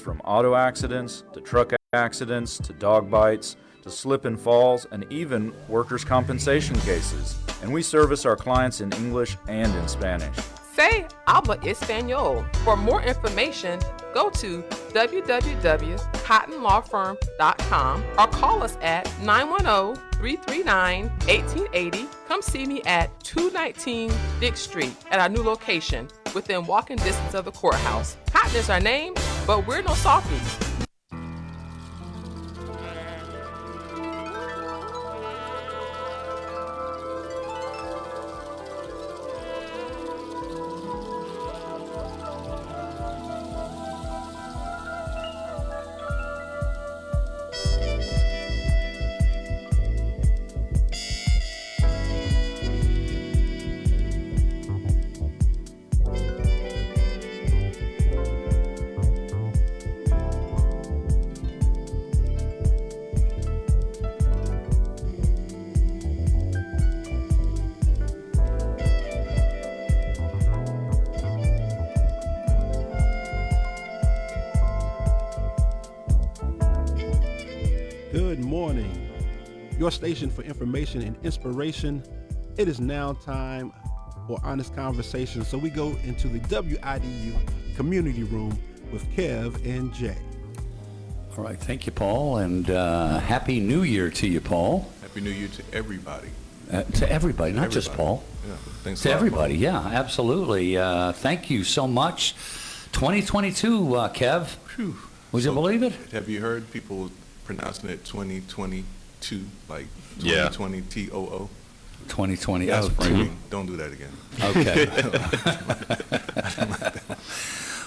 from auto accidents to truck accidents to dog bites to slip and falls and even workers' compensation cases. And we service our clients in English and in Spanish. Say habla español. For more information, go to www.cottonlawfirm.com or call us at 910-339-1880. Come see me at 219 Dick Street at our new location within walking distance of the courthouse. Cotton is our name, but we're no softies. Good morning. Your station for information and inspiration. It is now time for honest conversation. So we go into the WIDU community room with Kev and Jay. All right, thank you, Paul, and Happy New Year to you, Paul. Happy New Year to everybody. To everybody, not just Paul. Yeah, thanks To a lot, everybody, yeah, absolutely. Thank you so much. 2022, Kev. Phew. Would you believe it? Have you heard people pronouncing it 2022, like Yeah. 2020 TOO? 2020. That's Oh, framing. Don't do that again. okay.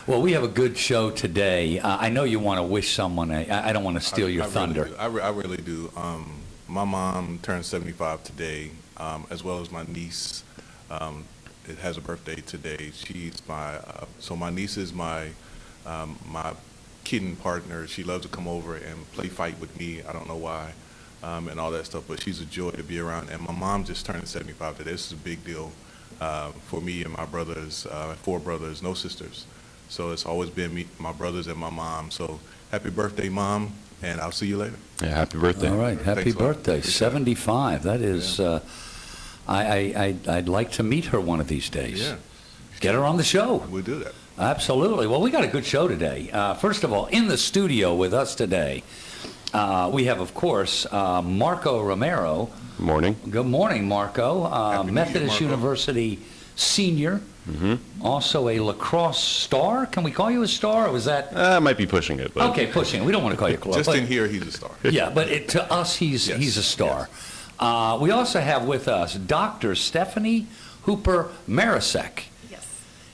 Well, we have a good show today. I know you want to wish someone. I don't want to steal your thunder. I really do. My mom turned 75 today, as well as my niece. It has a birthday today. She's my niece is my kitten partner. She loves to come over and play fight with me. I don't know why, and all that stuff, but she's a joy to be around. And my mom just turned 75 today. This is a big deal for me and my brothers, 4 brothers, no sisters. So it's always been me, my brothers, and my mom. So happy birthday, Mom, and I'll see you later. Yeah, happy birthday. All right, happy Thanks a lot. birthday. 75. That is, I'd like to meet her one of these days. Yeah, Get her on the show. we'll do that. Absolutely. Well, we got a good show today. First of all, in the studio with us today, we have, of course, Marco Romero. Morning. Good morning, Marco. Happy New Year, Methodist Marco. University senior. Also a lacrosse star. Can we call you a star, or was that? I might be pushing it, but Okay, pushing. We don't want to call you a club. Just but- in here, he's a star. Yeah, but to us, he's a star. We also have with us Dr. Stephanie Hooper Marasek,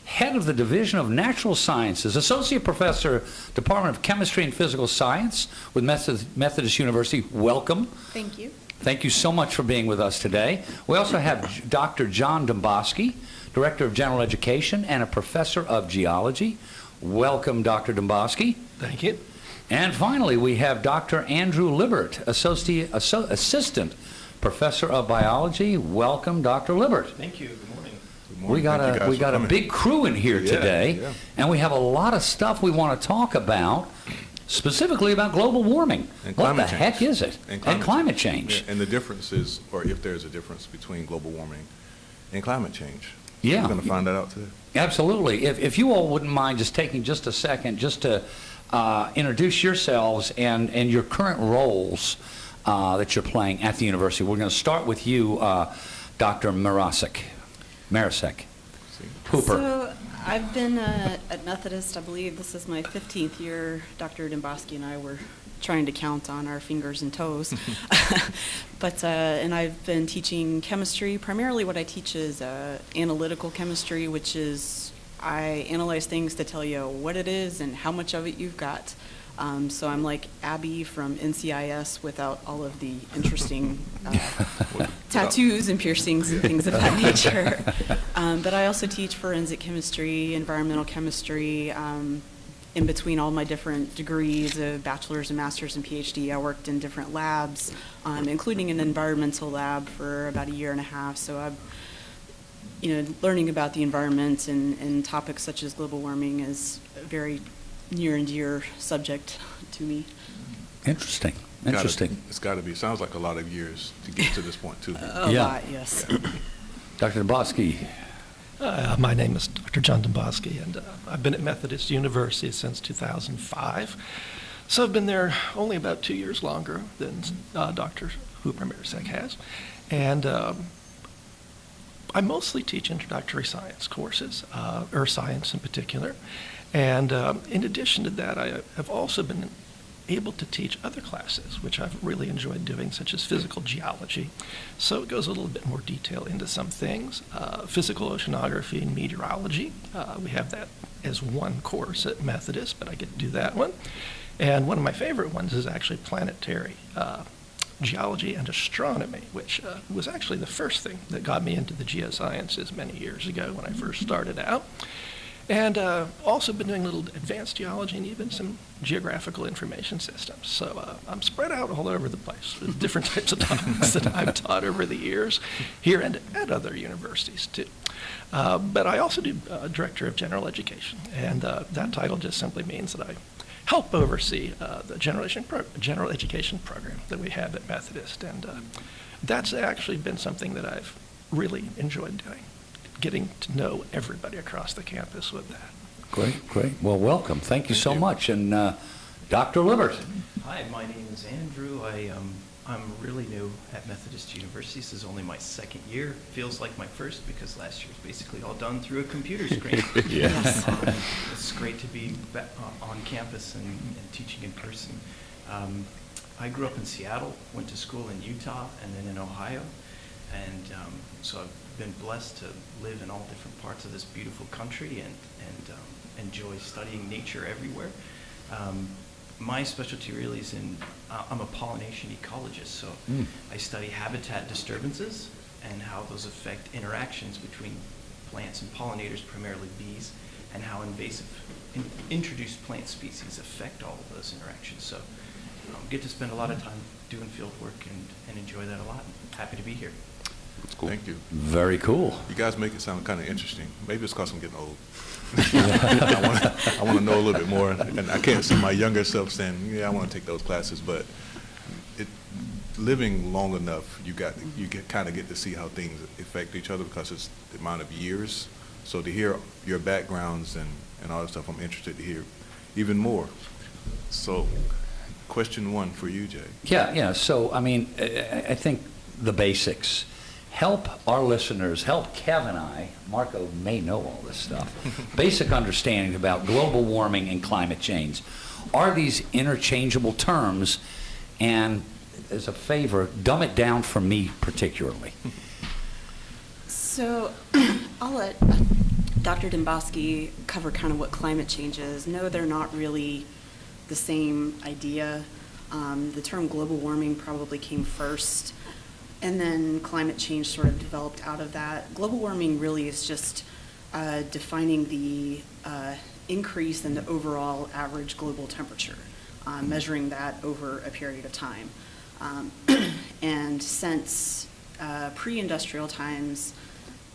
head of the Division of Natural Sciences, Associate Professor, Department of Chemistry and Physical Science with Methodist University. Welcome. Thank you. Thank you so much for being with us today. We also have Dr. John Domboski, Director of General Education and a Professor of Geology. Welcome, Dr. Domboski. Thank you. And finally, we have Dr. Andrew Libert, Assistant Professor of Biology. Welcome, Dr. Libert. Thank you. Good morning. Good morning. We Thank you guys we for got a coming. big crew in here Yeah, today, yeah. and we have a lot of stuff we want to talk about, specifically about global warming. And What the climate heck change. is it? And climate change. Yeah, and the difference is, or if there's a difference between global warming and climate change. Yeah. We're going to find that out today. Absolutely. If you all wouldn't mind just taking just a second just to introduce yourselves and your current roles that you're playing at the university. We're going to start with you, Dr. Marasek. Hooper. So I've been at Methodist, I believe this is my 15th year. Dr. Domboski and I were trying to count on our fingers and toes. And I've been teaching chemistry. Primarily what I teach is analytical chemistry, which is I analyze things to tell you what it is and how much of it you've got. So I'm like Abby from NCIS without all of the interesting tattoos and piercings and things of that nature. But I also teach forensic chemistry, environmental chemistry. In between all my different degrees of bachelor's and master's and PhD, I worked in different labs, including an environmental lab for about a year and a half. So I'm, learning about the environment and topics such as global warming is very near and dear subject to me. Interesting. Interesting. It's got to be. Sounds like a lot of years to get to this point, too. A Yeah. lot, yes. Dr. Dembosky. My name is Dr. John Dembosky, and I've been at Methodist University since 2005. So I've been there only about 2 years longer than Dr. Hooper-Marasek has. And I mostly teach introductory science courses, earth science in particular. And in addition to that, I have also been able to teach other classes, which I've really enjoyed doing, such as physical geology. So it goes a little bit more detail into some things. Physical oceanography and meteorology. We have that as one course at Methodist, but I get to do that one. And one of my favorite ones is actually planetary geology and astronomy, which was actually the first thing that got me into the geosciences many years ago when I first started out. And also been doing a little advanced geology and even some geographical information systems. So I'm spread out all over the place with different types of topics that I've taught over the years here and at other universities too. But I also do Director of General Education, and that title just simply means that I help oversee the general education program that we have at Methodist. And that's actually been something that I've really enjoyed doing, getting to know everybody across the campus with that. Great, great. Well, welcome. Thank you so much. And Dr. Libbert. Hi, my name is Andrew. I'm really new at Methodist University. This is only my second year. Feels like my first because last year was basically all done through a computer screen. Yes. It's great to be on campus and teaching in person. I grew up in Seattle, went to school in Utah, and then in Ohio. And so I've been blessed to live in all different parts of this beautiful country and enjoy studying nature everywhere. My specialty really is I'm a pollination ecologist, so I study habitat disturbances and how those affect interactions between plants and pollinators, primarily bees, and how invasive introduced plant species affect all of those interactions. So get to spend a lot of time doing field work and enjoy that a lot. Happy to be here. That's cool. Thank you. Very cool. You guys make it sound kind of interesting. Maybe it's because I'm getting old. I want to know a little bit more, and I can't see my younger self saying, "Yeah, I want to take those classes." But living long enough, you kind of get to see how things affect each other because it's the amount of years. So to hear your backgrounds and all that stuff, I'm interested to hear even more. So, question one for you, Jay. Yeah. So, I mean, I think the basics. Help our listeners, help Kev and I, Marco may know all this stuff, basic understanding about global warming and climate change. Are these interchangeable terms? And as a favor, dumb it down for me particularly. So I'll let Dr. Dembosky cover kind of what climate change is. No, they're not really the same idea. The term global warming probably came first, and then climate change sort of developed out of that. Global warming really is just defining the increase in the overall average global temperature, measuring that over a period of time. And since pre-industrial times,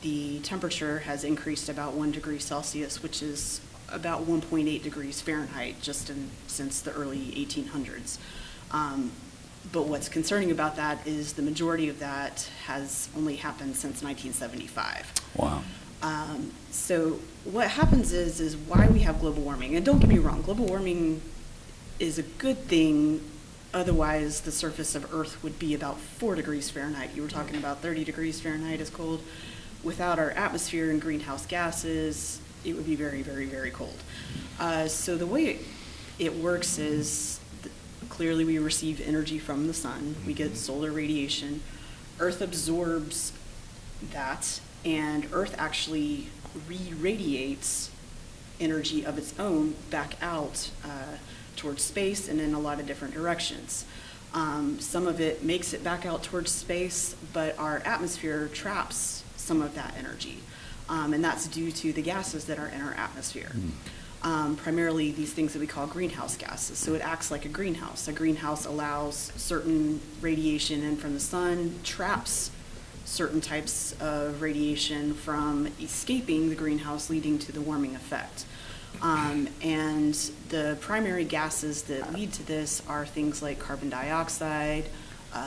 the temperature has increased about 1 degree Celsius, which is about 1.8 degrees Fahrenheit just since the early 1800s. But what's concerning about that is the majority of that has only happened since 1975. Wow. So what happens is why we have global warming. And don't get me wrong, global warming is a good thing. Otherwise, the surface of Earth would be about 4 degrees Fahrenheit. You were talking about 30 degrees Fahrenheit is cold. Without our atmosphere and greenhouse gases, it would be very, very, very cold. So the way it works is clearly we receive energy from the sun. We get solar radiation. Earth absorbs that, and Earth actually re-radiates energy of its own back out towards space and in a lot of different directions. Some of it makes it back out towards space, but our atmosphere traps some of that energy. And that's due to the gases that are in our atmosphere. Primarily these things that we call greenhouse gases. So it acts like a greenhouse. A greenhouse allows certain radiation in from the sun, traps certain types of radiation from escaping the greenhouse, leading to the warming effect. And the primary gases that lead to this are things like carbon dioxide,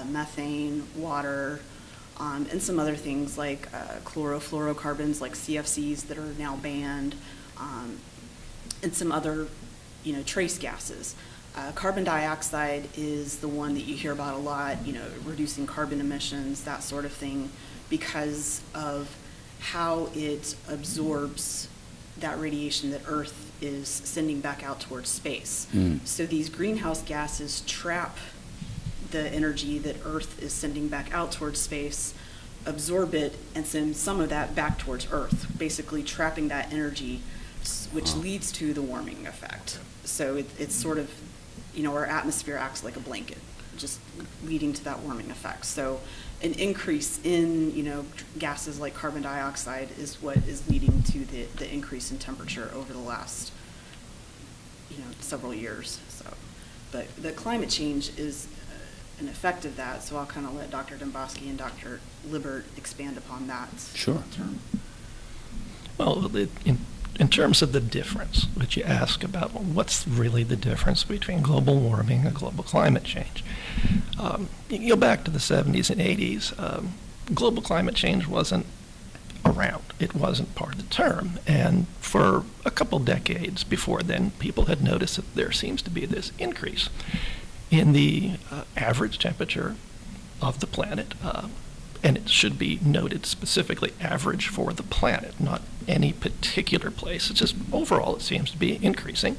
methane, water, and some other things like chlorofluorocarbons like CFCs that are now banned, and some other, trace gases. Carbon dioxide is the one that you hear about a lot, reducing carbon emissions, that sort of thing, because of how it absorbs that radiation that Earth is sending back out towards space. So these greenhouse gases trap the energy that Earth is sending back out towards space, absorb it, and send some of that back towards Earth, basically trapping that energy, which leads to the warming effect. So it's sort of, our atmosphere acts like a blanket, just leading to that warming effect. So an increase in, gases like carbon dioxide is what is leading to the increase in temperature over the last, several years. So, but the climate change is an effect of that, so I'll kind of let Dr. Dombosky and Dr. Libbert expand upon that. Sure. Term. Well, in terms of the difference, which you ask about, what's really the difference between global warming and global climate change? You can go back to the 70s and 80s. Global climate change wasn't around. It wasn't part of the term. And for a couple decades before then, people had noticed that there seems to be this increase in the average temperature of the planet. And it should be noted specifically average for the planet, not any particular place. It's just overall it seems to be increasing.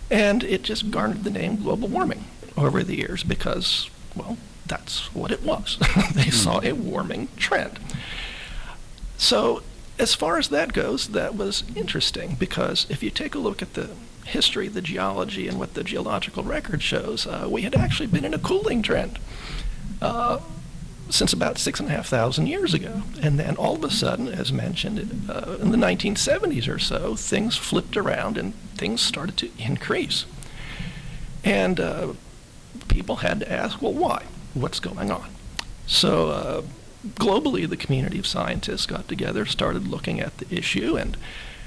And it just garnered the name global warming over the years because, well, that's what it was. They saw a warming trend. So as far as that goes, that was interesting because if you take a look at the history, the geology, and what the geological record shows, we had actually been in a cooling trend since about 6,500 years ago. And then all of a sudden, as mentioned, in the 1970s or so, things flipped around and things started to increase. And people had to ask, well, why? What's going on? So globally, the community of scientists got together, started looking at the issue, and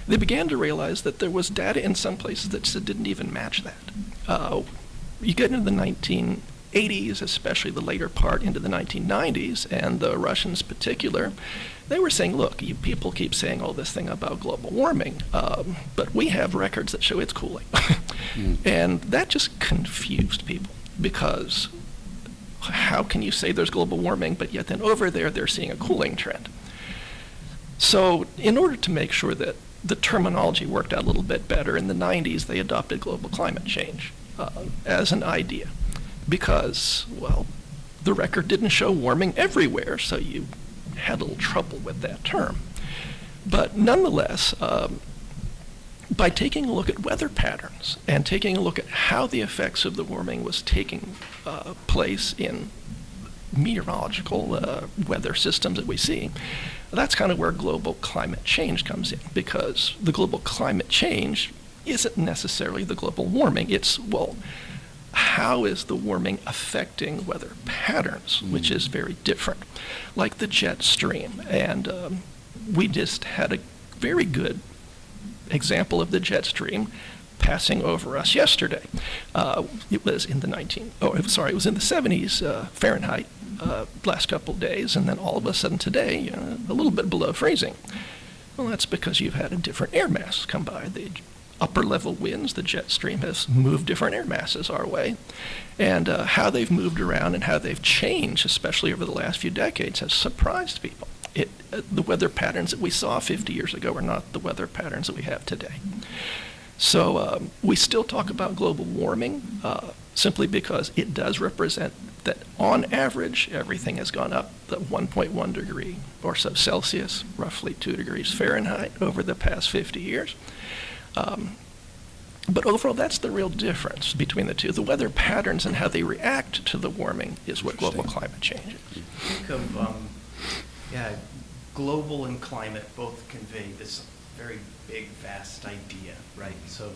they began to realize that there was data in some places that just didn't even match that. You get into the 1980s, especially the later part into the 1990s, and the Russians in particular, they were saying, look, you people keep saying all this thing about global warming, but we have records that show it's cooling. And that just confused people because how can you say there's global warming, but yet then over there they're seeing a cooling trend? So in order to make sure that the terminology worked out a little bit better, in the 90s they adopted global climate change as an idea because, well, the record didn't show warming everywhere, so you had a little trouble with that term. But nonetheless, by taking a look at weather patterns and taking a look at how the effects of the warming was taking place in meteorological weather systems that we see, that's kind of where global climate change comes in, because the global climate change isn't necessarily the global warming. It's, well, how is the warming affecting weather patterns, which is very different, like the jet stream. And we just had a very good example of the jet stream passing over us yesterday. It was in the 70s Fahrenheit last couple of days, and then all of a sudden today, a little bit below freezing. Well, that's because you've had a different air mass come by. The upper level winds, the jet stream has moved different air masses our way. And how they've moved around and how they've changed, especially over the last few decades, has surprised people. The weather patterns that we saw 50 years ago are not the weather patterns that we have today. So we still talk about global warming simply because it does represent that on average everything has gone up 1.1 degree or so Celsius, roughly 2 degrees Fahrenheit over the past 50 years. But overall, that's the real difference between the two. The weather patterns and how they react to the warming is what global climate change is. Think of, global and climate both convey this very big, vast idea, right? So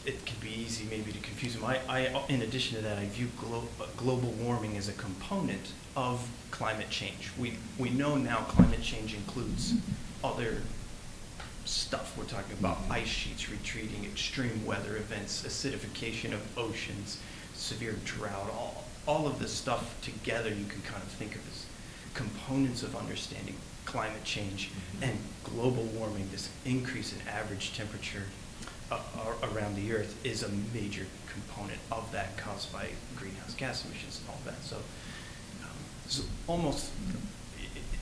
it can be easy maybe to confuse them. I in addition to that, I view global warming as a component of climate change. We know now climate change includes other stuff. We're talking about ice sheets retreating, extreme weather events, acidification of oceans, severe drought, all of this stuff together you can kind of think of as components of understanding climate change and global warming. This increase in average temperature around the Earth is a major component of that, caused by greenhouse gas emissions and all that. So, so almost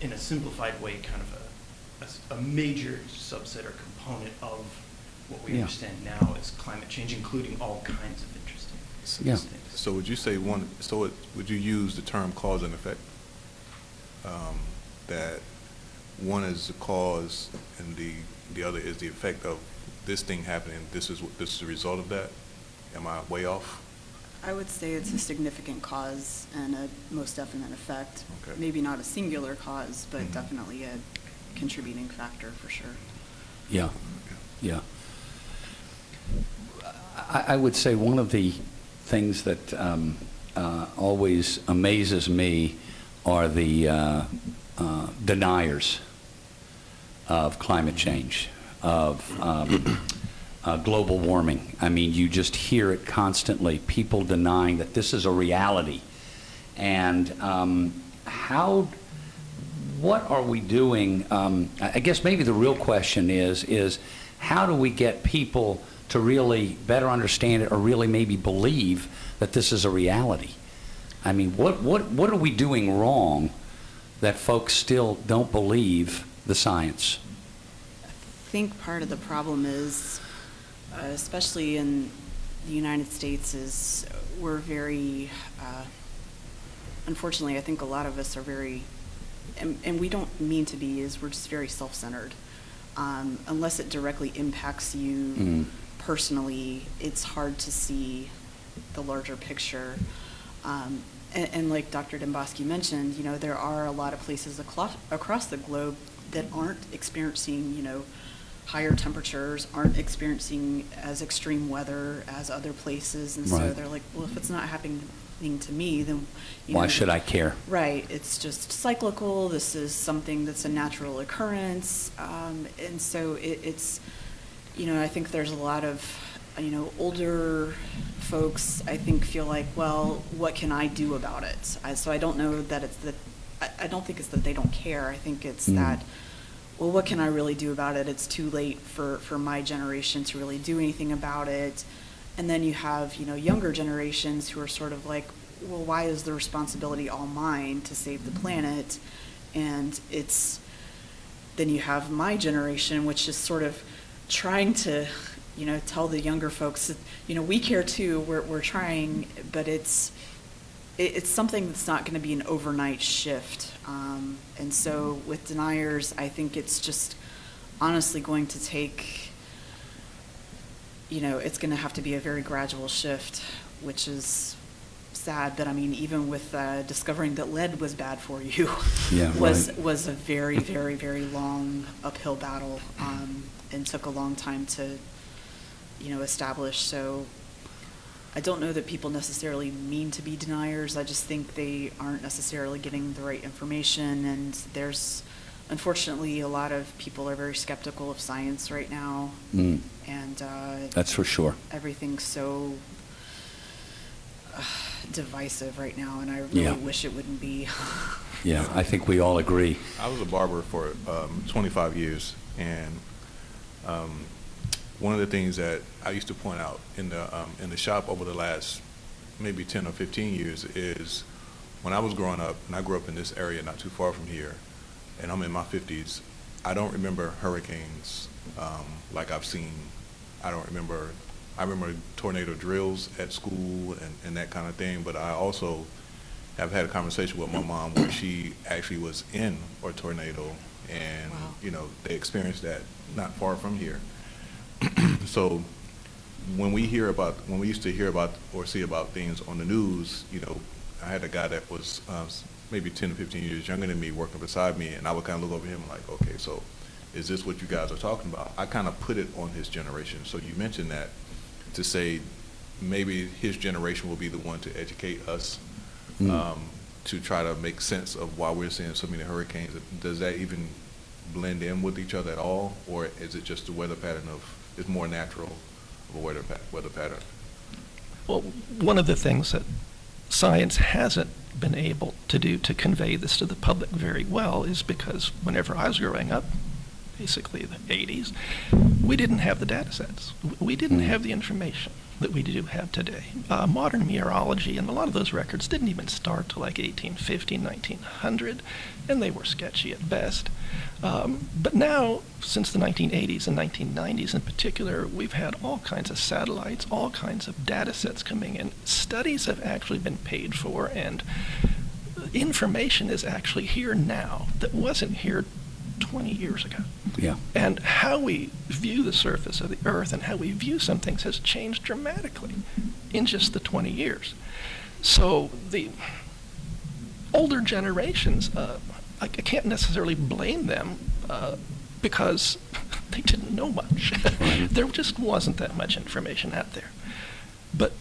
in a simplified way, kind of a major subset or component of what we understand now as climate change, including all kinds of interesting things. So would you say would you use the term cause and effect? That one is the cause and the other is the effect of this thing happening. This is the result of that. Am I way off? I would say it's a significant cause and a most definite effect. Okay. Maybe not a singular cause, but definitely a contributing factor for sure. Yeah, yeah. I would say one of the things that always amazes me are the deniers of climate change, of global warming. I mean, you just hear it constantly, people denying that this is a reality. And what are we doing? I guess maybe the real question is how do we get people to really better understand it or really maybe believe that this is a reality? I mean, what are we doing wrong that folks still don't believe the science? I think part of the problem is, especially in the United States, is we're very, unfortunately, I think a lot of us are very, and we don't mean to be, is we're just very self-centered. Unless it directly impacts you personally, it's hard to see the larger picture. And like Dr. Dembosky mentioned, you know, there are a lot of places across the globe that aren't experiencing, you know, higher temperatures, aren't experiencing as extreme weather as other places, and so they're like, well, if it's not happening to me, then why should I care? Right, it's just cyclical. This is something that's a natural occurrence, and so it's, you know, I think there's a lot of, you know, older folks, I think, feel like, well, what can I do about it? So I don't know that it's that, I don't think it's that they don't care. I think it's that, well, what can I really do about it? It's too late for my generation to really do anything about it. And then you have, you know, younger generations who are sort of like, well, why is the responsibility all mine to save the planet? And it's, then you have my generation, which is sort of trying to, you know, tell the younger folks, you know, we care too, we're trying, but it's something that's not going to be an overnight shift. And so with deniers, I think it's just honestly going to take, you know, it's going to have to be a very gradual shift, which is sad. But I mean, even with discovering that lead was bad for you, was a very, very, very long uphill battle, and took a long time to, you know, establish. So I don't know that people necessarily mean to be deniers. I just think they aren't necessarily getting the right information, and there's, unfortunately, a lot of people are very skeptical of science right now, and that's for sure. Everything's so divisive right now, and I really wish it wouldn't be. Yeah, I think we all agree. I was a barber for 25 years, and one of the things that I used to point out in the shop over the last maybe 10 or 15 years is when I was growing up, and I grew up in this area not too far from here, and I'm in my 50s, I don't remember hurricanes like I've seen. I remember tornado drills at school and that kind of thing, but I also have had a conversation with my mom where she actually was in a tornado, and you know, they experienced that not far from here. So when we used to hear about or see about things on the news, you know, I had a guy that was maybe 10 to 15 years younger than me working beside me, and I would kind of look over him like, okay, so is this what you guys are talking about? I kind of put it on his generation. So you mentioned that to say maybe his generation will be the one to educate us, to try to make sense of why we're seeing so many hurricanes. Does that even blend in with each other at all, or is it just the weather pattern is more natural of a weather pattern? Well, one of the things that science hasn't been able to do to convey this to the public very well is because whenever I was growing up, basically the 80s, we didn't have the data sets. We didn't have the information that we do have today. Modern meteorology and a lot of those records didn't even start till like 1850, 1900, and they were sketchy at best. But now, since the 1980s and 1990s in particular, we've had all kinds of satellites, all kinds of data sets coming in. Studies have actually been paid for, and information is actually here now that wasn't here 20 years ago. Yeah. And how we view the surface of the Earth and how we view some things has changed dramatically in just the 20 years. So the older generations, I can't necessarily blame them because they didn't know much. There just wasn't that much information out there. But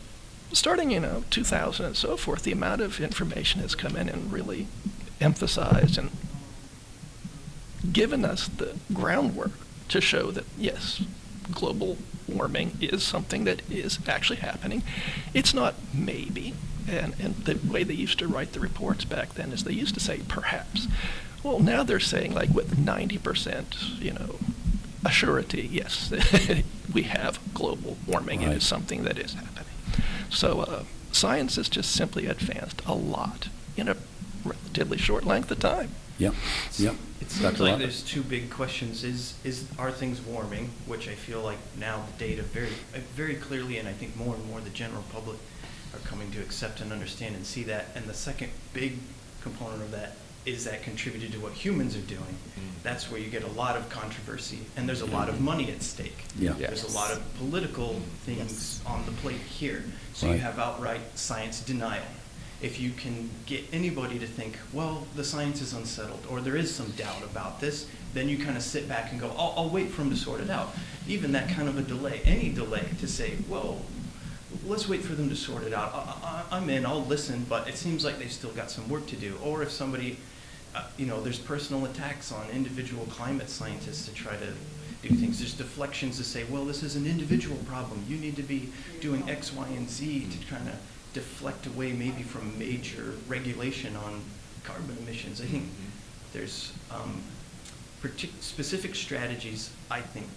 starting, 2000 and so forth, the amount of information has come in and really emphasized and given us the groundwork to show that, yes, global warming is something that is actually happening. It's not maybe. And the way they used to write the reports back then is they used to say perhaps. Well, now they're saying like with 90%, a surety, yes, we have global warming. Right. It is something that is happening. So science has just simply advanced a lot in a relatively short length of time. Yep. Yep. It seems like there's two big questions. Are things warming, which I feel like now the data very clearly, and I think more and more the general public are coming to accept and understand and see that. And the second big component of that is that contributed to what humans are doing. That's where you get a lot of controversy, and there's a lot of money at stake. Yeah. There's a lot of political things on the plate here. So you Right. have outright science denial. If you can get anybody to think, well, the science is unsettled, or there is some doubt about this, then you kind of sit back and go, I'll wait for them to sort it out. Even that kind of a delay, any delay to say, well, let's wait for them to sort it out. I'm in, I'll listen, but it seems like they've still got some work to do. Or if somebody, there's personal attacks on individual climate scientists to try to do things. There's deflections to say, well, this is an individual problem. You need to be doing X, Y, and Z to kind of deflect away maybe from major regulation on carbon emissions. I think there's specific strategies, I think,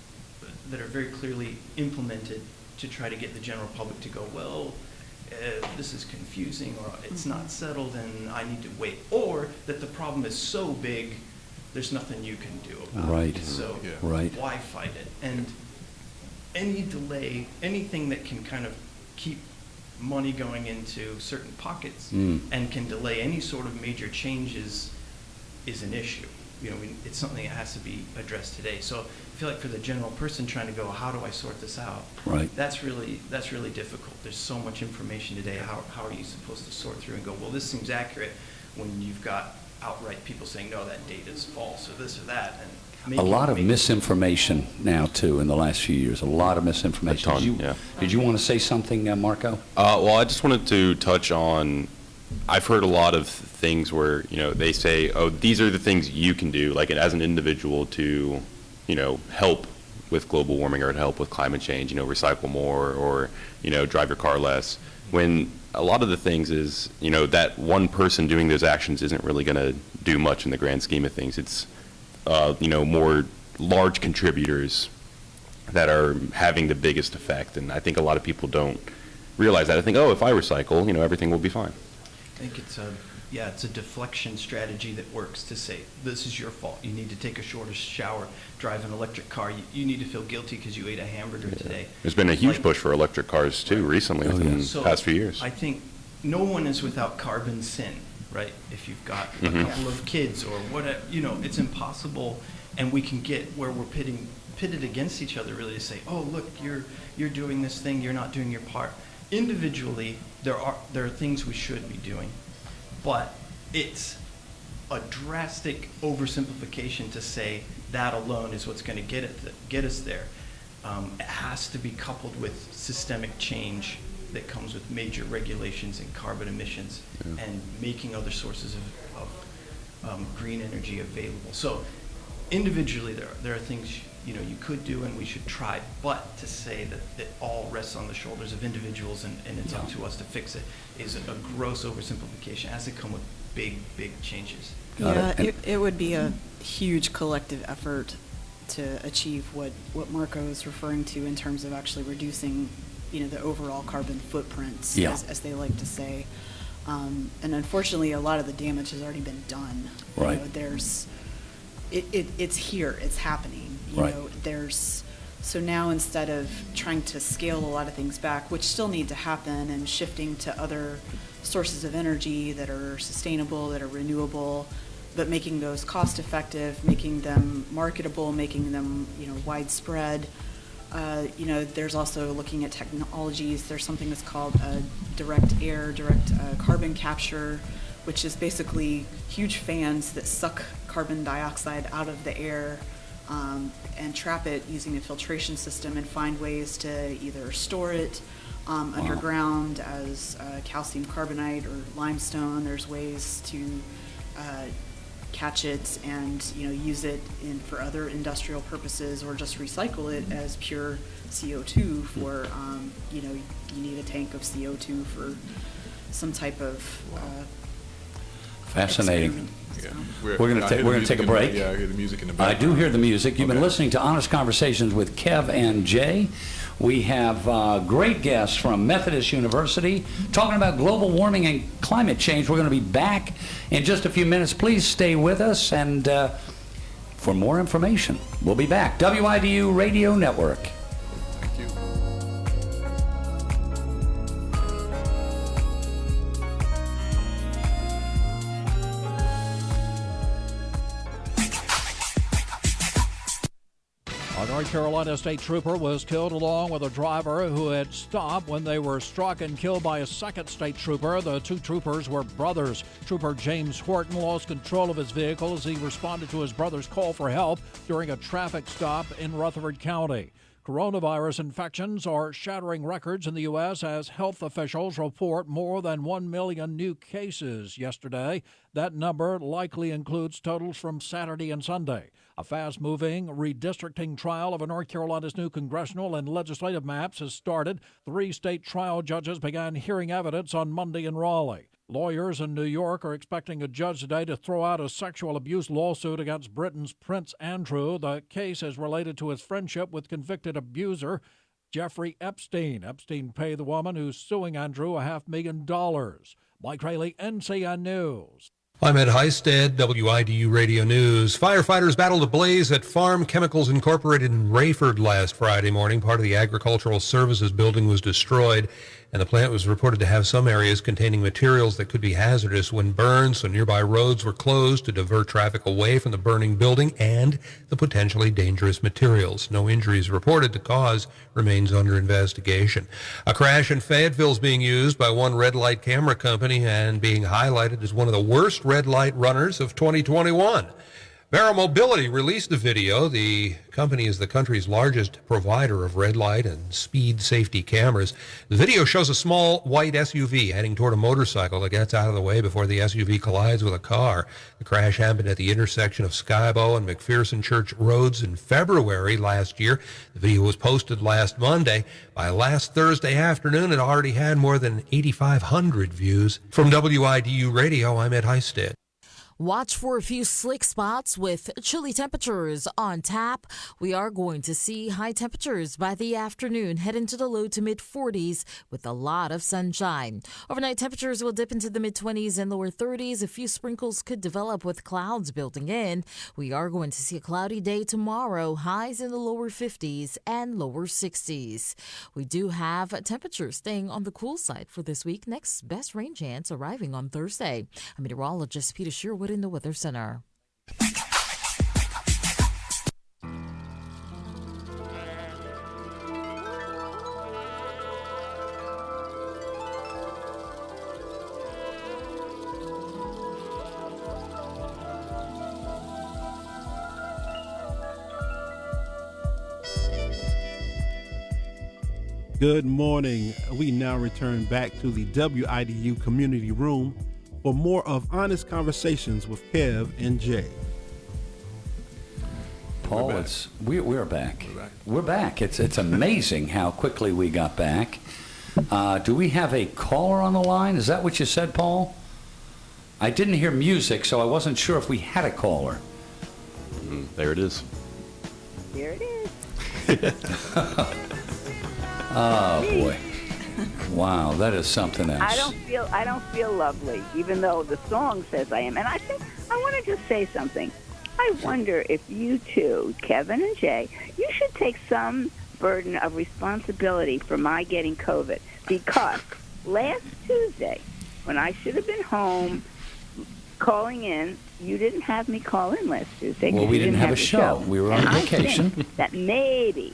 that are very clearly implemented to try to get the general public to go, well, this is confusing, or it's not settled and I need to wait. Or that the problem is so big, there's nothing you can do about Right. it. So Right. why fight it? And any delay, anything that can kind of keep money going into certain pockets and can delay any sort of major changes is an issue. It's something that has to be addressed today. So I feel like for the general person trying to go, how do I sort this out? Right. That's really difficult. There's so much information today. How are you supposed to sort through and go, well, this seems accurate, when you've got outright people saying, no, that data is false, or this or that. And A lot of misinformation now, too, in the last few years. A lot of misinformation. A ton, yeah. Did you want to say something, Marco? Well, I just wanted to touch on, I've heard a lot of things where, they say, oh, these are the things you can do, like as an individual to, help with global warming or to help with climate change, recycle more or, drive your car less. When a lot of the things is, that one person doing those actions isn't really going to do much in the grand scheme of things. It's more large contributors that are having the biggest effect. And I think a lot of people don't realize that. I think, oh, if I recycle, everything will be fine. I think it's a deflection strategy that works to say, this is your fault. You need to take a shorter shower, drive an electric car. You need to feel guilty because you ate a hamburger today. There's been a huge push for electric cars, too, recently, within the past few years. I think no one is without carbon sin, right? If you've got a couple of kids or whatever, it's impossible, and we can get where we're pitted against each other, really, to say, oh, look, you're doing this thing, you're not doing your part. Individually, there are things we should be doing, but it's a drastic oversimplification to say that alone is what's going to get us there. It has to be coupled with systemic change that comes with major regulations in carbon emissions and making other sources of green energy available. So individually, there are things you could do and we should try, but to say that it all rests on the shoulders of individuals and it's up to us to fix it is a gross oversimplification. It has to come with big changes. It would be a huge collective effort to achieve what Marco is referring to in terms of actually reducing, the overall carbon footprints, as they like to say. And unfortunately, a lot of the damage has already been done. Right. It's here. It's happening. Right. So now instead of trying to scale a lot of things back, which still need to happen, and shifting to other sources of energy that are sustainable, that are renewable, but making those cost effective, making them marketable, making them widespread. There's also looking at technologies. There's something that's called direct carbon capture, which is basically huge fans that suck carbon dioxide out of the air and trap it using a filtration system and find ways to either store it underground as calcium carbonate or limestone. There's ways to catch it and use it for other industrial purposes, or just recycle it as pure CO2 for you need a tank of CO2 for some type of fascinating. Yeah. We're going to take a break. I hear the music in the background. I do hear the music. You've been listening to Honest Conversations with Kev and Jay. We have great guests from Methodist University talking about global warming and climate change. We're going to be back in just a few minutes. Please stay with us, and for more information, we'll be back. WIDU Radio Network. Thank you. A North Carolina state trooper was killed along with a driver who had stopped when they were struck and killed by a second state trooper. The two troopers were brothers. Trooper James Horton lost control of his vehicle as he responded to his brother's call for help during a traffic stop in Rutherford County. Coronavirus infections are shattering records in the U.S. as health officials report more than 1 million new cases yesterday. That number likely includes totals from Saturday and Sunday. A fast-moving redistricting trial of North Carolina's new congressional and legislative maps has started. 3 state trial judges began hearing evidence on Monday in Raleigh. Lawyers in New York are expecting a judge today to throw out a sexual abuse lawsuit against Britain's Prince Andrew. The case is related to his friendship with convicted abuser Jeffrey Epstein. Epstein paid the woman who's suing Andrew $500,000. Mike Rayleigh, NCN News. I'm Ed Heisted, WIDU Radio News. Firefighters battled a blaze at Farm Chemicals Incorporated in Rayford last Friday morning. Part of the Agricultural Services building was destroyed, and the plant was reported to have some areas containing materials that could be hazardous when burned, so nearby roads were closed to divert traffic away from the burning building and the potentially dangerous materials. No injuries reported. The cause remains under investigation. A crash in Fayetteville is being used by one red light camera company and being highlighted as one of the worst red light runners of 2021. Verra Mobility released the video. The company is the country's largest provider of red light and speed safety cameras. The video shows a small white SUV heading toward a motorcycle that gets out of the way before the SUV collides with a car. The crash happened at the intersection of Skybo and McPherson Church Roads in February last year. The video was posted last Monday. By last Thursday afternoon, it already had more than 8,500 views. From WIDU Radio, I'm Ed Heisted. Watch for a few slick spots with chilly temperatures on tap. We are going to see high temperatures by the afternoon, head into the low to mid-40s with a lot of sunshine. Overnight temperatures will dip into the mid-20s and lower 30s. A few sprinkles could develop with clouds building in. We are going to see a cloudy day tomorrow, highs in the lower 50s and lower 60s. We do have temperatures staying on the cool side for this week. Next best rain chance arriving on Thursday. I'm meteorologist Peter Sherwood in the Weather Center. Good morning. We now return back to the WIDU Community Room for more of Honest Conversations with Kev and Jay. Paul. We're back. We're back. We're back. We're back. It's amazing how quickly we got back. Do we have a caller on the line? Is that what you said, Paul? I didn't hear music, so I wasn't sure if we had a caller. There it is. There it is. Oh boy! Wow, that is something else. I don't feel lovely, even though the song says I am. And I think I want to just say something. I wonder if you two, Kevin and Jay, you should take some burden of responsibility for my getting COVID, because last Tuesday, when I should have been home calling in, you didn't have me call in last Tuesday. Well, we didn't have a show. We were on And vacation. I think that maybe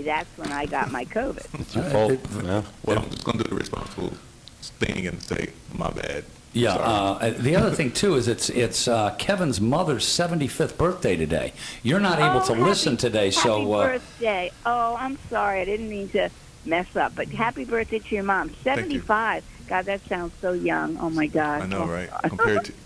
that's when I got my COVID. It's your fault. Yeah. Well, I'm just going to do the responsible thing and say, my bad. Yeah. The other thing too is it's Kevin's mother's 75th birthday today. You're not able to listen today, so. Happy birthday! Oh, I'm sorry. I didn't mean to mess up, but happy birthday to your mom. 75. God, that sounds so young. Oh my God. I know, right?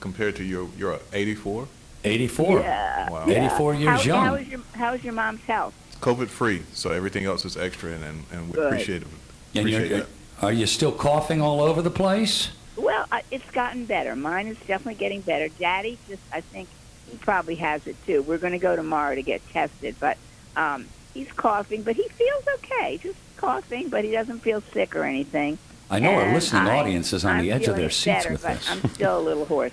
Compared to you're 84. 84. Yeah. Wow. 84 years young. How's your mom's health? COVID free, so everything else is extra, and we Good. appreciate it. And Appreciate it. are you still coughing all over the place? Well, it's gotten better. Mine is definitely getting better. Daddy, I think he probably has it too. We're going to go tomorrow to get tested, but he's coughing, but he feels okay. Just coughing, but he doesn't feel sick or anything. I know our And listening audience is on the edge of their seats better, with but this. I'm still a little hoarse.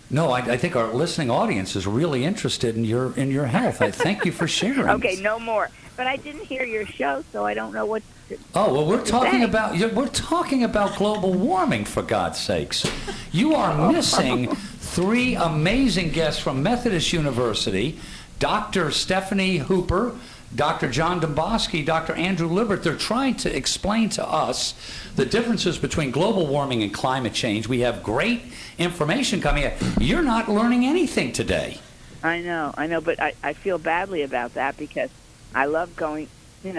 No, I think our listening audience is really interested in your health. I thank you for sharing. Okay, no more. But I didn't hear your show, so I don't know what. Oh well, we're what to talking say. about global warming, for God's sakes. You are missing three amazing guests from Methodist University: Dr. Stephanie Hooper, Dr. John Domboski, Dr. Andrew Libert. They're trying to explain to us the differences between global warming and climate change. We have great information coming in. You're not learning anything today. I know, but I feel badly about that because I love going,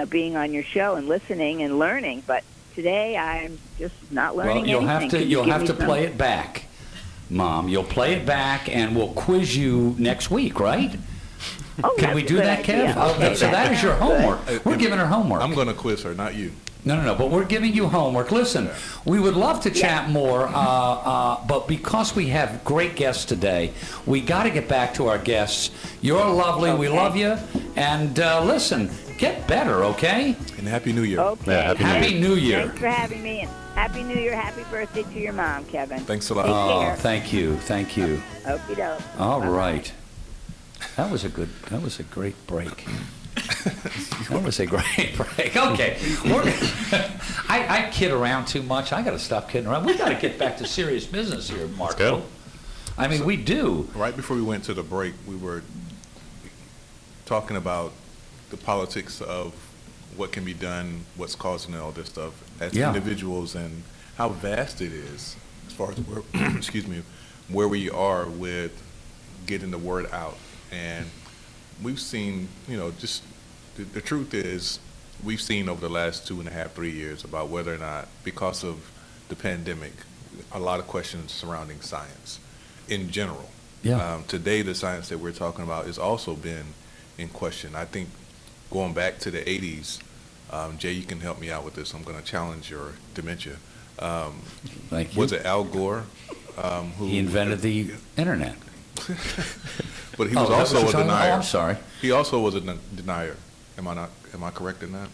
being on your show and listening and learning. But today I'm just not learning anything. Well, you'll have to play it back, Mom. You'll play it back, and we'll quiz you next week, right? Oh, Can we do that, Kev? Okay, so that is your homework. We're giving her homework. I'm going to quiz her, not you. No, but we're giving you homework. Listen, we would love to chat more, but because we have great guests today, we got to get back to our guests. You're lovely. We love you. And listen, get better, okay? And Happy New Year. Okay. Yeah, Happy New Year. Thanks for having me. And Happy New Year. Happy birthday to your mom, Kevin. Thanks a lot. Take care. Thank you. Okie doke. All right. That was a great break. That was a great break. Okay. I kid around too much. I got to stop kidding around. We got to get back to serious business here, Marco. go. I mean, we do. Right before we went to the break, we were talking about the politics of what can be done, what's causing all this stuff as individuals, and how vast it is as far as where we are with getting the word out. And we've seen, just the truth is, we've seen over the last 2.5, 3 years about whether or not, because of the pandemic, a lot of questions surrounding science in general. Yeah. Today, the science that we're talking about has also been in question. I think going back to the 80s, Jay, you can help me out with this. I'm going to challenge your dementia. Thank you. Was it Al Gore? He invented the internet. But he was also a denier. Oh, I'm sorry. He also was a denier. Am I correct in that?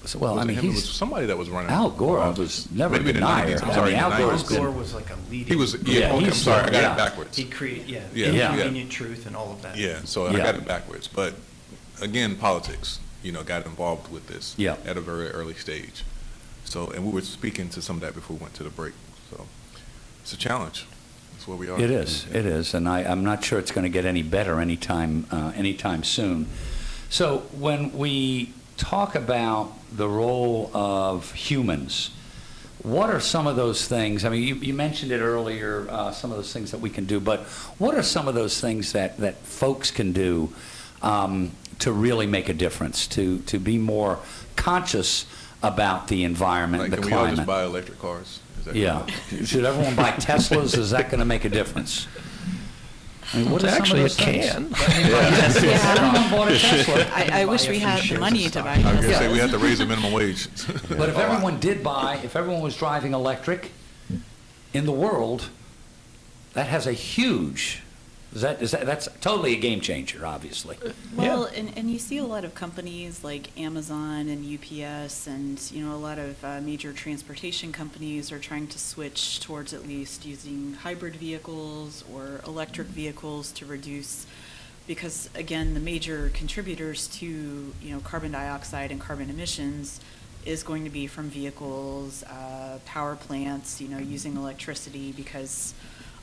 So, well, Was it I mean, him? It he's was somebody that was running. Al Gore was never a Maybe the denier. 90s. I'm sorry, Al the Gore 90s. Al Gore was like a leading. He was. Yeah, I'm he's- sorry, I got yeah. it backwards. He created, Yeah. inconvenient truth and all of that. Yeah, so I got it backwards. But again, politics, got involved with this at a very early stage. So, and we were speaking to some of that before we went to the break. So, it's a challenge. That's where we are. It is, and I'm not sure it's going to get any better anytime soon. So when we talk about the role of humans, what are some of those things? I mean, you mentioned it earlier, some of those things that we can do, but what are some of those things that folks can do to really make a difference, to be more conscious about the environment, Like, the can climate? we all just buy electric cars? Is that Yeah. Should everyone buy Teslas? Is that going to make a difference? I mean, what are some of Actually, those it things? can. Everyone bought a Tesla. I wish we had the money to buy I was going to Tesla. say, we have to raise the minimum wage. But if everyone was driving electric in the world, that has a huge, that's totally a game changer, obviously. Well, and you see a lot of companies like Amazon and UPS and, you know, a lot of major transportation companies are trying to switch towards at least using hybrid vehicles or electric vehicles to reduce, because again, the major contributors to, you know, carbon dioxide and carbon emissions is going to be from vehicles, power plants, you know, using electricity, because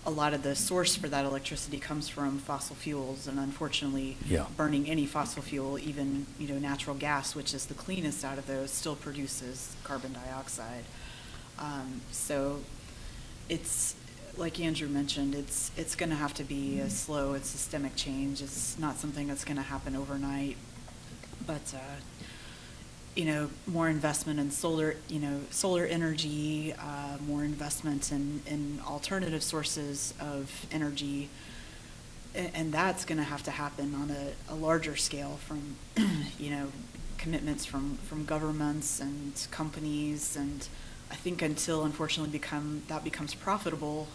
a lot of the source for that electricity comes from fossil fuels, and unfortunately, burning any fossil fuel, even, you know, natural gas, which is the cleanest out of those, still produces carbon dioxide. So it's, like Andrew mentioned, it's going to have to be a slow and systemic change. It's not something that's going to happen overnight, but you know, more investment in solar energy, more investment in alternative sources of energy, and that's going to have to happen on a larger scale from, you know, commitments from governments and companies. And I think until, unfortunately, that becomes profitable,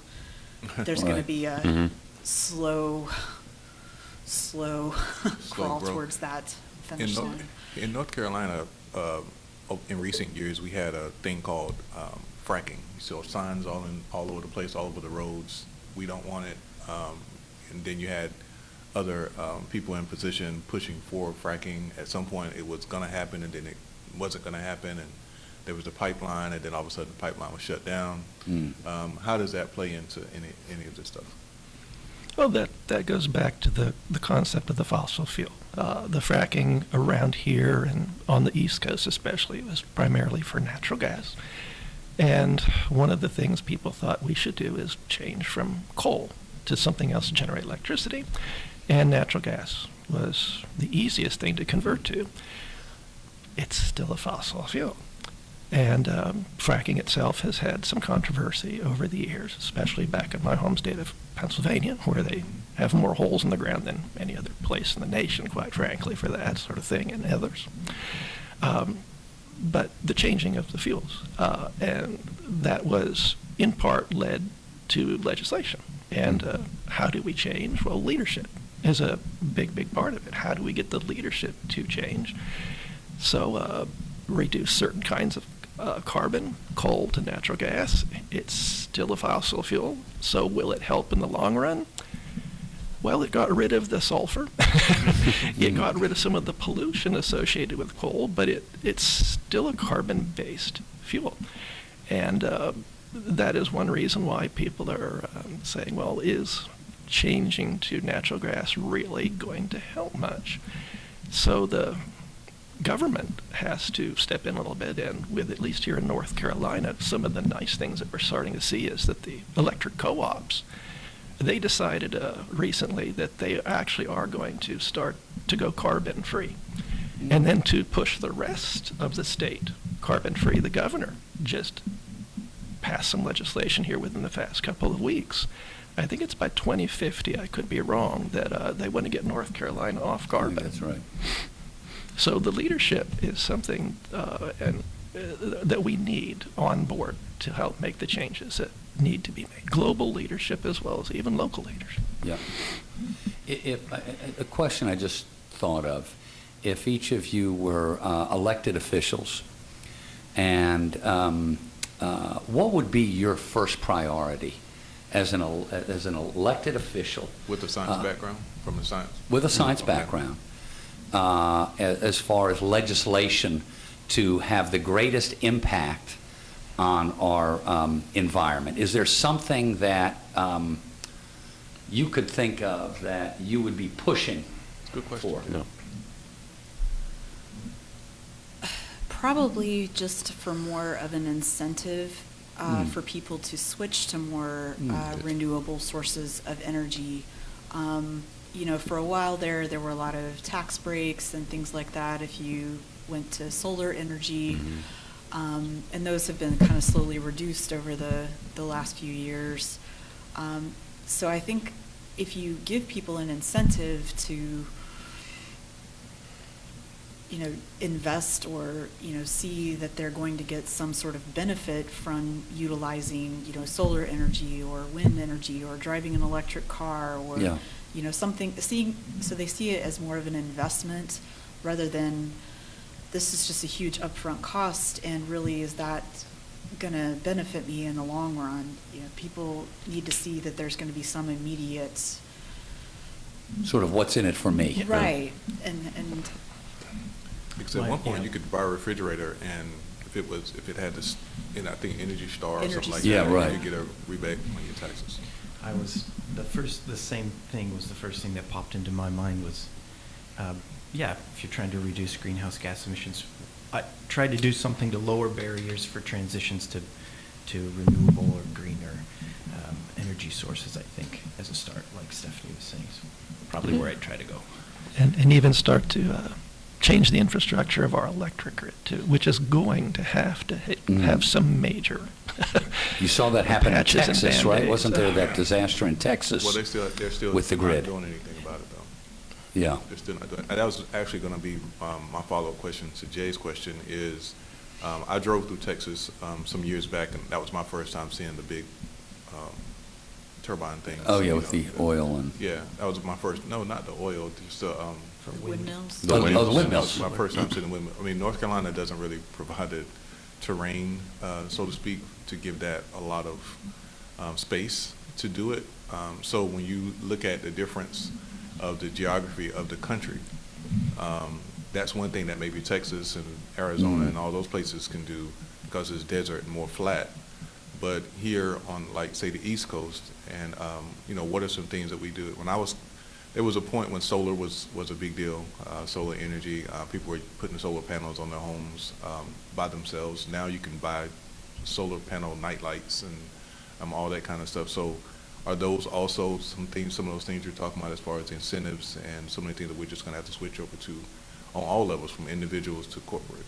there's going to be a slow crawl growth towards that finish line. In North Carolina, in recent years, we had a thing called fracking. You saw signs all over the place, all over the roads. We don't want it. And then you had other people in position pushing for fracking. At some point, it was going to happen, and then it wasn't going to happen. And there was a pipeline, and then all of a sudden, the pipeline was shut down. How does that play into any of this stuff? Well, that goes back to the concept of the fossil fuel. The fracking around here and on the East Coast especially was primarily for natural gas. And one of the things people thought we should do is change from coal to something else to generate electricity. And natural gas was the easiest thing to convert to. It's still a fossil fuel. And fracking itself has had some controversy over the years, especially back in my home state of Pennsylvania, where they have more holes in the ground than any other place in the nation, quite frankly, for that sort of thing, and others. But the changing of the fuels, and that was in part led to legislation. And how do we change? Well, leadership is a big part of it. How do we get the leadership to change? So reduce certain kinds of carbon, coal to natural gas. It's still a fossil fuel, so will it help in the long run? Well, it got rid of the sulfur. It got rid of some of the pollution associated with coal, but it's still a carbon-based fuel. And that is one reason why people are saying, well, is changing to natural gas really going to help much? So the government has to step in a little bit, and with, at least here in North Carolina, some of the nice things that we're starting to see is that the electric co-ops, they decided recently that they actually are going to start to go carbon free. And then to push the rest of the state carbon free, the governor just passed some legislation here within the past couple of weeks. I think it's by 2050, I could be wrong, that they want to get North Carolina off carbon. That's right. So the leadership is something that we need on board to help make the changes that need to be made. Global leadership as well as even local leadership. Yeah. A question I just thought of. If each of you were elected officials, and what would be your first priority as an elected official? With a science background, from the science? With a science background. As far as legislation to have the greatest impact on our environment? Is there something that you could think of that you would be pushing Good question. for? No. Probably just for more of an incentive for people to switch to more renewable sources of energy. You know, for a while there were a lot of tax breaks and things like that if you went to solar energy. And those have been kind of slowly reduced over the last few years. So I think, if you give people an incentive to, invest or, see that they're going to get some sort of benefit from utilizing, solar energy or wind energy or driving an electric car or, something, so they see it as more of an investment rather than this is just a huge upfront cost, and really is that going to benefit me in the long run? People need to see that there's going to be some immediate sort of what's in it for me. Right. And because at one point you could buy a refrigerator, and if it had this, I think Energy Star or something like that, you could get a rebate on your taxes. The same thing was the first thing that popped into my mind was, if you're trying to reduce greenhouse gas emissions, I tried to do something to lower barriers for transitions to renewable or greener energy sources, I think, as a start, like Stephanie was saying. So probably where I'd try to go. And even start to change the infrastructure of our electric grid, too, which is going to have some major You saw that happen in patches and Texas, right? Band-Aids. Wasn't there that disaster in Texas? Well, they're still with the grid. not doing anything about it, though. Yeah. They're still not doing it. And that was actually going to be my follow-up question to Jay's question is, I drove through Texas some years back, and that was my first time seeing the big turbine things. Oh, yeah, with the oil and... Yeah, that was my first, no, not the oil, just the windmills. The windmills. That was my first time seeing the windmill. I mean, North Carolina doesn't really provide the terrain, so to speak, to give that a lot of space to do it. So when you look at the difference of the geography of the country, that's one thing that maybe Texas and Arizona and all those places can do because it's desert and more flat. But here on, like, say, the East Coast, and what are some things that we do? There was a point when solar was a big deal, solar energy. People were putting solar panels on their homes by themselves. Now you can buy solar panel night lights and all that kind of stuff. So are those also some of those things you're talking about as far as incentives and so many things that we're just going to have to switch over to on all levels, from individuals to corporate?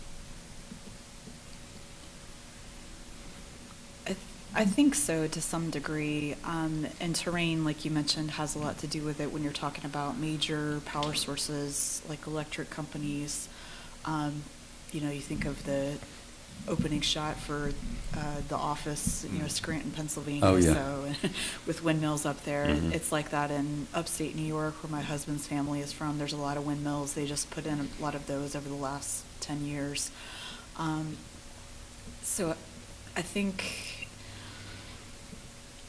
I think so, to some degree. And terrain, like you mentioned, has a lot to do with it when you're talking about major power sources like electric companies. You think of the opening shot for The Office, Scranton, Pennsylvania. Oh, yeah. So with windmills up there, it's like that in upstate New York, where my husband's family is from. There's a lot of windmills. They just put in a lot of those over the last 10 years. So I think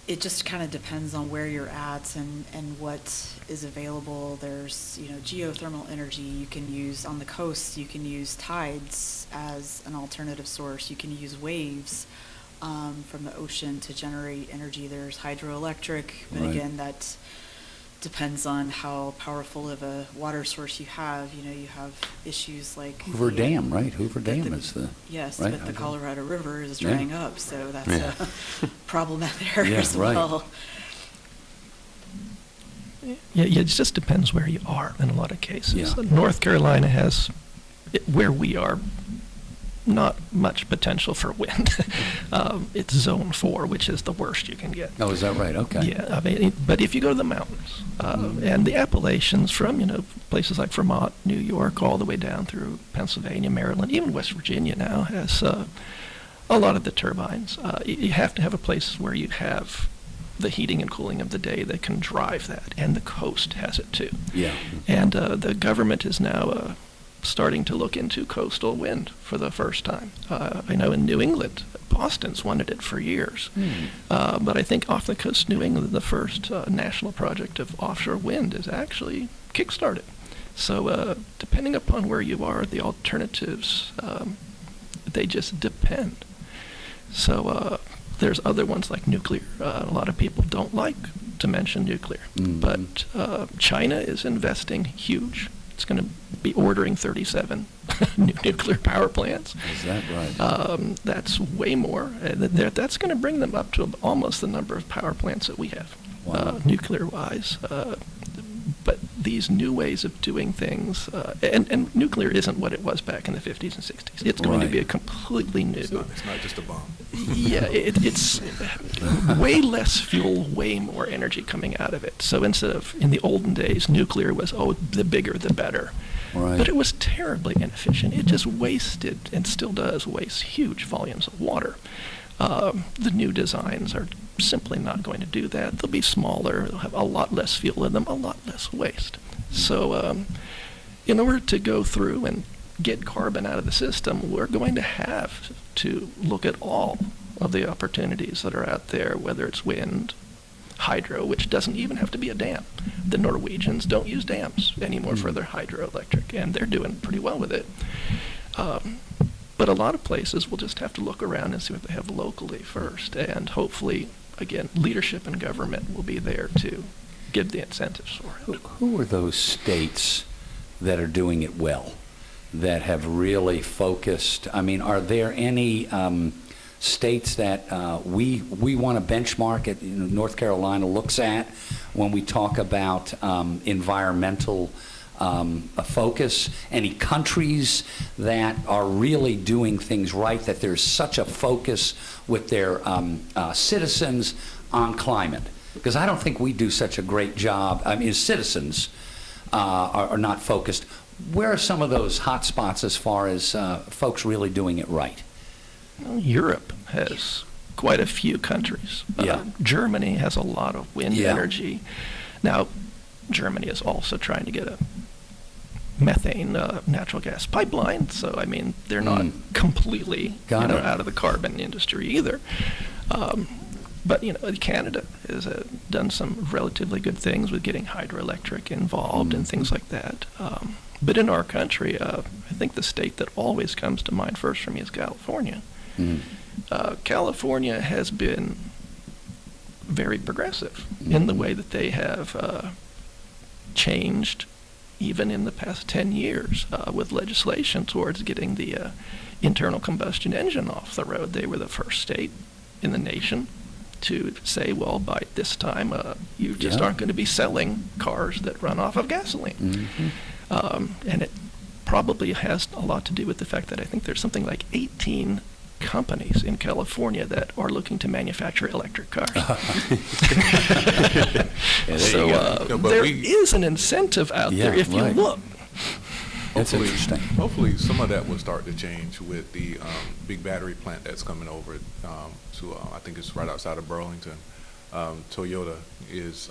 it just kind of depends on where you're at and what is available. There's, geothermal energy you can use on the coast. You can use tides as an alternative source. You can use waves from the ocean to generate energy. There's hydroelectric, but Right. again, that depends on how powerful of a water source you have. You have issues like Hoover Dam, right? Hoover Dam is the... Yes, right? but the Colorado River is Yeah. drying up, so that's a problem out there as right. well. Yeah, it just depends where you are in a lot of cases. Yeah. North Carolina has, where we are, not much potential for wind. It's zone 4, which is the worst you can get. Oh, is that right? Okay. Yeah, but if you go to the mountains and the Appalachians, from places like Vermont, New York, all the way down through Pennsylvania, Maryland, even West Virginia now has a lot of the turbines. You have to have a place where you have the heating and cooling of the day that can drive that, and the coast has it too. Yeah. And the government is now starting to look into coastal wind for the first time. I know in New England, Boston's wanted it for years. But I think off the coast of New England, the first national project of offshore wind is actually kickstarted. So depending upon where you are, the alternatives, they just depend. So there's other ones like nuclear. A lot of people don't like to mention nuclear, but China is investing huge. It's going to be ordering 37 new nuclear power plants. Is that right? That's way more. That's going to bring them up to almost the number of power plants that we have, Wow. nuclear-wise. But these new ways of doing things, and nuclear isn't what it was back in the 50s and 60s. It's going to be a completely new. It's not just a bomb. Yeah, it's way less fuel, way more energy coming out of it. So instead of, in the olden days, nuclear was, the bigger the better. Right. But it was terribly inefficient. It just wasted, and still does waste, huge volumes of water. The new designs are simply not going to do that. They'll be smaller, they'll have a lot less fuel in them, a lot less waste. So in order to go through and get carbon out of the system, we're going to have to look at all of the opportunities that are out there, whether it's wind, hydro, which doesn't even have to be a dam. The Norwegians don't use dams anymore for their hydroelectric, and they're doing pretty well with it. But a lot of places will just have to look around and see what they have locally first, and hopefully, again, leadership and government will be there to give the incentives for it. Who are those states that are doing it well, that have really focused? I mean, are there any states that we want to benchmark at, North Carolina looks at when we talk about environmental focus? Any countries that are really doing things right, that there's such a focus with their citizens on climate? Because I don't think we do such a great job. I mean, as citizens are not focused. Where are some of those hot spots as far as folks really doing it right? Well, Europe has quite a few countries. Germany has a lot of wind energy. Now, Germany is also trying to get a methane natural gas pipeline, so I mean they're not completely out of the carbon industry either. But Canada has done some relatively good things with getting hydroelectric involved and things like that. But in our country, I think the state that always comes to mind first for me is California. California has been very progressive in the way that they have changed even in the past 10 years with legislation towards getting the internal combustion engine off the road. They were the first state in the nation to say, well, by this time, you just aren't going to be selling cars that run off of gasoline. And it probably has a lot to do with the fact that I think there's something like 18 companies in California that are looking to manufacture electric cars. So there is an incentive out there if you look. Hopefully, hopefully some of that will start to change with the big battery plant that's coming over to I think it's right outside of Burlington. Toyota is,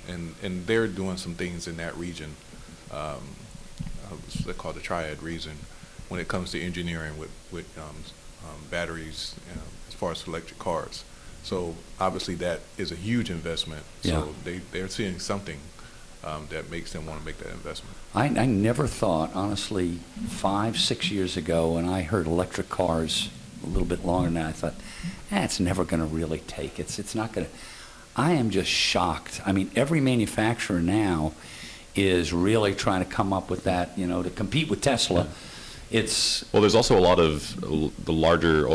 and they're doing some things in that region. They call it the Triad region when it comes to engineering with batteries as far as electric cars. So obviously that is a huge investment. So they're seeing something that makes them want to make that investment. I never thought, honestly, 5-6 years ago when I heard electric cars a little bit longer than that, I thought, it's never going to really take. It's not going to. I am just shocked. I mean, every manufacturer now is really trying to come up with that, to compete with Tesla. Well, there's also a lot of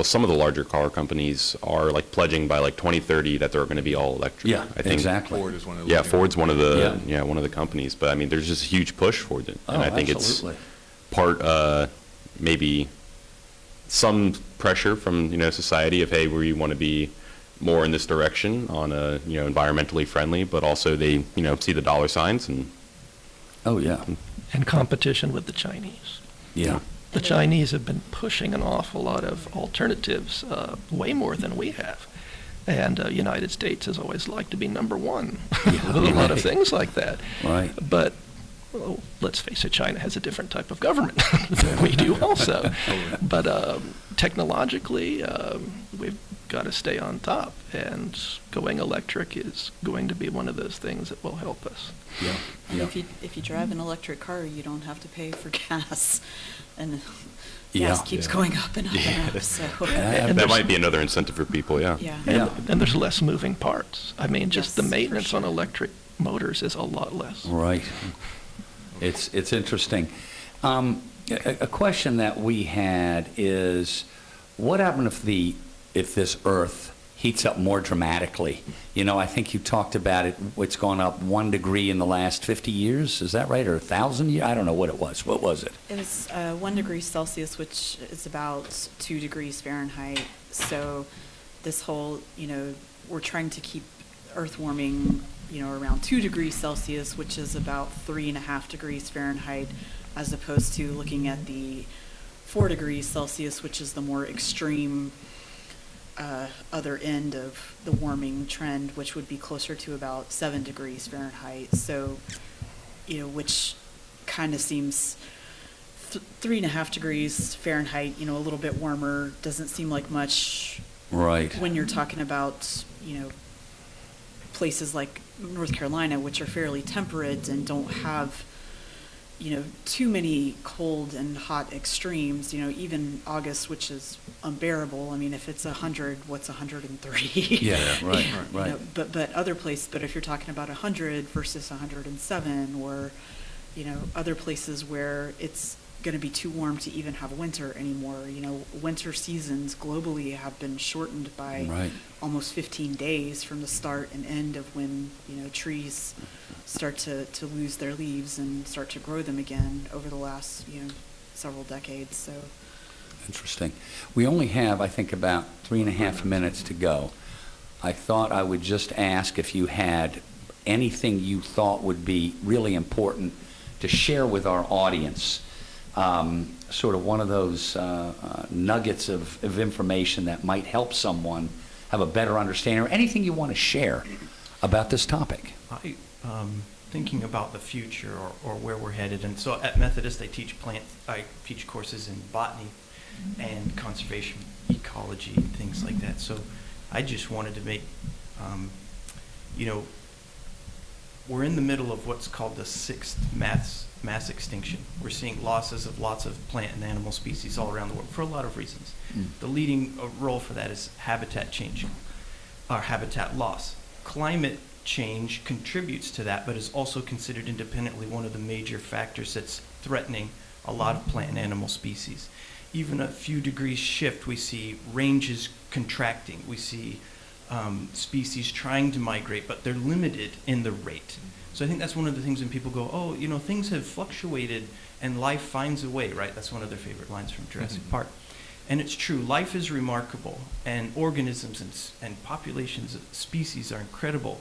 some of the larger car companies are like pledging by like 2030 that they're going to be all electric. Yeah, I think exactly. Ford is one of the Ford's one of the one of the companies. But I mean, there's just a huge push for it, and I think absolutely. It's part maybe some pressure from society of, hey, we want to be more in this direction on a environmentally friendly, but also they see the dollar signs and and competition with the Chinese. The Chinese have been pushing an awful lot of alternatives, way more than we have. And United States has always liked to be number one with a lot of things like that. Right. But let's face it, China has a different type of government than we do also. But technologically, we've got to stay on top. And going electric is going to be one of those things that will help us. If you drive an electric car, you don't have to pay for gas. And gas keeps going up and up and up. So. And that might be another incentive for people, And there's less moving parts. I mean, just the maintenance on electric motors is a lot less. Right. It's interesting. A question that we had is, what happened if this Earth heats up more dramatically. You know, I think you talked about it, it's gone up 1 degree in the last 50 years, is that right, or 1,000 years? I don't know what it was. What was it? It was 1 degree Celsius, which is about 2 degrees Fahrenheit. So this whole, we're trying to keep Earth warming, around 2 degrees Celsius, which is about 3.5 degrees Fahrenheit, as opposed to looking at the 4 degrees Celsius, which is the more extreme other end of the warming trend, which would be closer to about 7 degrees Fahrenheit. So, which kind of seems 3.5 degrees Fahrenheit, a little bit warmer, doesn't seem like much. Right. When you're talking about, places like North Carolina, which are fairly temperate and don't have, too many cold and hot extremes, even August, which is unbearable. I mean, if it's 100, what's 103? Yeah, right, right. But other places, but if you're talking about 100 versus 107, or, other places where it's going to be too warm to even have winter anymore. Winter seasons globally have been shortened by almost 15 days from the start and end of when, trees start to lose their leaves and start to grow them again over the last, several decades. So interesting. We only have, I think, about 3.5 minutes to go. I thought I would just ask if you had anything you thought would be really important to share with our audience. Sort of one of those nuggets of information that might help someone have a better understanding, or anything you want to share about this topic. Thinking about the future or where we're headed, and so at Methodist I teach courses in botany and conservation ecology, things like that. So I just wanted to make, we're in the middle of what's called the 6th mass extinction. We're seeing losses of lots of plant and animal species all around the world for a lot of reasons. The leading role for that is habitat change, or habitat loss. Climate change contributes to that, but is also considered independently one of the major factors that's threatening a lot of plant and animal species. Even a few degrees shift, we see ranges contracting. We see species trying to migrate, but they're limited in the rate. So I think that's one of the things when people go, oh, things have fluctuated and life finds a way, right? That's one of their favorite lines from Jurassic Park. And it's true, life is remarkable, and organisms and populations of species are incredible.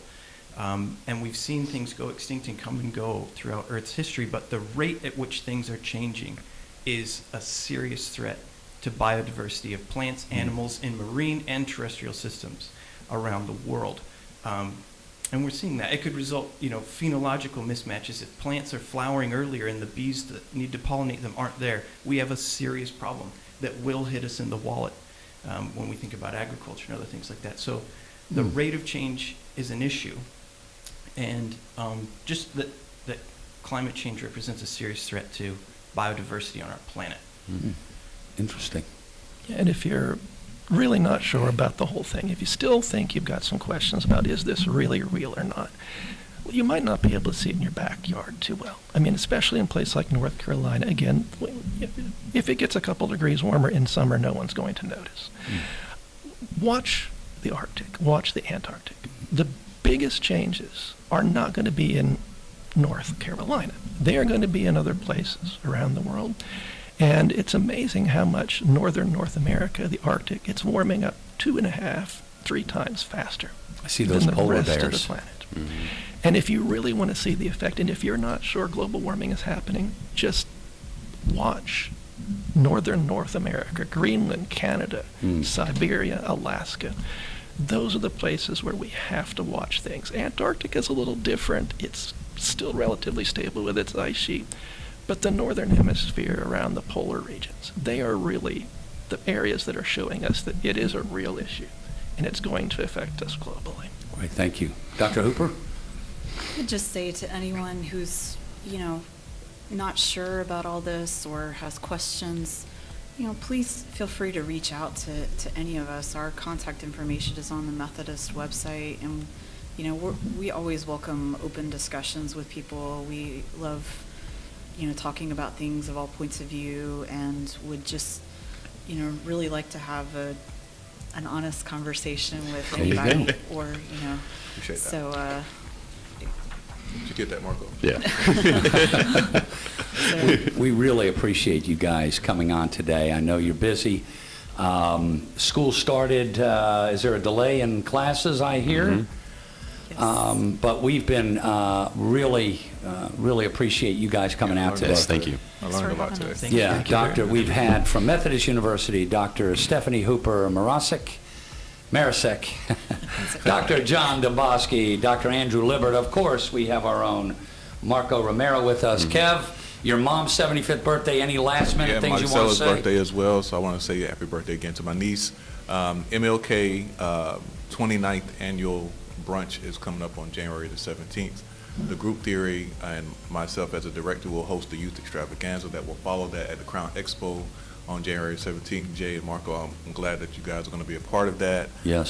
And we've seen things go extinct and come and go throughout Earth's history, but the rate at which things are changing is a serious threat to biodiversity of plants, animals in marine and terrestrial systems around the world. And we're seeing that. It could result, phenological mismatches. If plants are flowering earlier and the bees that need to pollinate them aren't there, we have a serious problem that will hit us in the wallet when we think about agriculture and other things like that. So the rate of change is an issue. And just that climate change represents a serious threat to biodiversity on our planet. Interesting. Yeah, and if you're really not sure about the whole thing, if you still think you've got some questions about is this really real or not, well, you might not be able to see it in your backyard too well. I mean, especially in a place like North Carolina, again, if it gets a couple degrees warmer in summer, no one's going to notice. Watch the Arctic, watch the Antarctic. The biggest changes are not going to be in North Carolina. They are going to be in other places around the world. And it's amazing how much northern North America, the Arctic, it's warming up 2.5, 3 times faster. I see those polar than the rest bears. of the planet. And if you really want to see the effect, and if you're not sure global warming is happening, just watch northern North America, Greenland, Canada, Siberia, Alaska. Those are the places where we have to watch things. Antarctica is a little different. It's still relatively stable with its ice sheet. But the northern hemisphere around the polar regions, they are really the areas that are showing us that it is a real issue, and it's going to affect us globally. All right, thank you. Dr. Hooper? I would just say to anyone who's, not sure about all this or has questions, please feel free to reach out to any of us. Our contact information is on the Methodist website, and, we always welcome open discussions with people. We love talking about things of all points of view, and would just, really like to have a an honest conversation with There you anybody, go. or Appreciate that. So. Did you get that, Marco? Yeah. We really appreciate you guys coming on today. I know you're busy. School started, is there a delay in classes, I hear? But we've been really appreciate you guys coming out today. Yes, thank you. I learned a lot today. Yeah, Doctor, we've had from Methodist University, Dr. Stephanie Hooper Marasek, Dr. John Domboski, Dr. Andrew Libbert. Of course, we have our own Marco Romero with us. Kev, your mom's 75th birthday. Any last-minute things you want to say? Marcella's birthday as well, so I want to say happy birthday again to my niece. MLK 29th annual brunch is coming up on January the 17th. The Group Theory and myself as a director will host the youth extravaganza that will follow that at the Crown Expo on January 17th. Jay and Marco, I'm glad that you guys are going to be a part of that. Yes.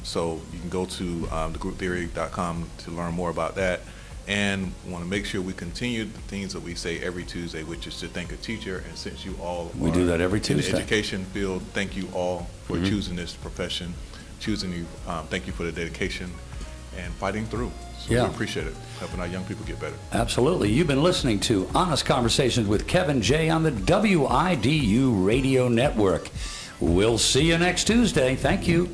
So you can go to thegrouptheory.com to learn more about that. And want to make sure we continue the things that we say every Tuesday, which is to thank a teacher. And since you all We do that every in Tuesday. the education field, thank you all for choosing this profession, choosing you. Thank you for the dedication and fighting through. So Yeah. we appreciate it, helping our young people get better. Absolutely. You've been listening to Honest Conversations with Kevin Jay on the WIDU Radio Network. We'll see you next Tuesday. Thank you.